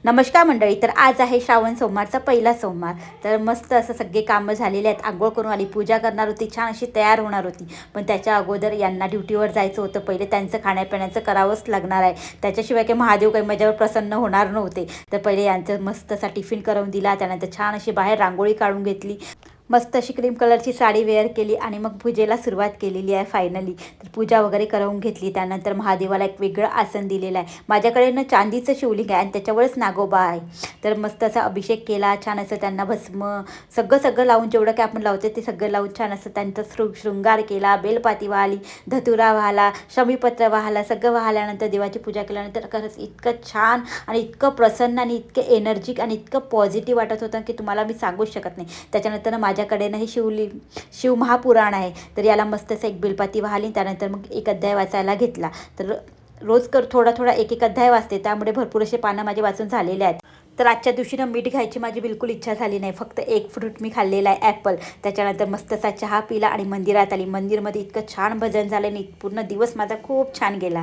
नमस्कार मंडळी. तर आज आहे श्रावण सोमवारचा पहिला सोमवार. तर मस्त असं सगळे कामं झालेले आहेत. आंघोळ करून आली, पूजा करणार होती, छान अशी तयार होणार होती. पण त्याच्या अगोदर यांना ड्युटीवर जायचं होतं. पहिले त्यांचं खाण्यापिण्याचं करावंच लागणार आहे. त्याच्याशिवाय काही महादेव काही माझ्यावर प्रसन्न होणार नव्हते. तर पहिले यांचं मस्त असा टिफिन करून दिला. त्यानंतर छान अशी बाहेर रांगोळी काढून घेतली. मस्त अशी क्रीम कलरची साडी वेअर केली आणि मग पूजेला सुरुवात केलेली आहे फायनली. तर पूजा वगैरे करून घेतली. त्यानंतर महादेवाला एक वेगळं आसन दिलेलं आहे. माझ्याकडे ना चांदीचं शिवलिंग आहे आणि त्याच्यावरच नागोबा आहे. तर मस्त असा अभिषेक केला, छान असं त्यांना भस्म सगळं लावून, जेवढं काय आपण लावते ते सगळं लावून छान असं त्यांचा शृंगार केला. बेलपाती वाहली, धतुरा वाहला, शमीपत्र वाहला. सगळं वाहल्यानंतर देवाची पूजा केल्यानंतर खरंच इतकं छान आणि इतकं प्रसन्न आणि इतकं एनर्जिक आणि इतकं पॉझिटिव्ह वाटत होतं की तुम्हाला मी सांगूच शकत नाही. त्याच्यानंतर माझ्याकडे ना हे शिव महापुराण आहे. तर याला मस्त असं एक बेलपाती वाहली. त्यानंतर मग एक अध्याय वाचायला घेतला. तर रोज थोडा एक एक अध्याय वाचते, त्यामुळे भरपूर असे पानं माझे वाचून झालेले आहेत. तर आजच्या दिवशी ना मीठ घ्यायची माझी बिलकुल इच्छा झाली नाही. फक्त एक फ्रूट मी खाल्लेला आहे, ॲपल. त्याच्यानंतर मस्त असा चहा पिला आणि मंदिरात आली. मंदिरमध्ये इतकं छान भजन झालं आणि पूर्ण दिवस माझा खूप छान गेला.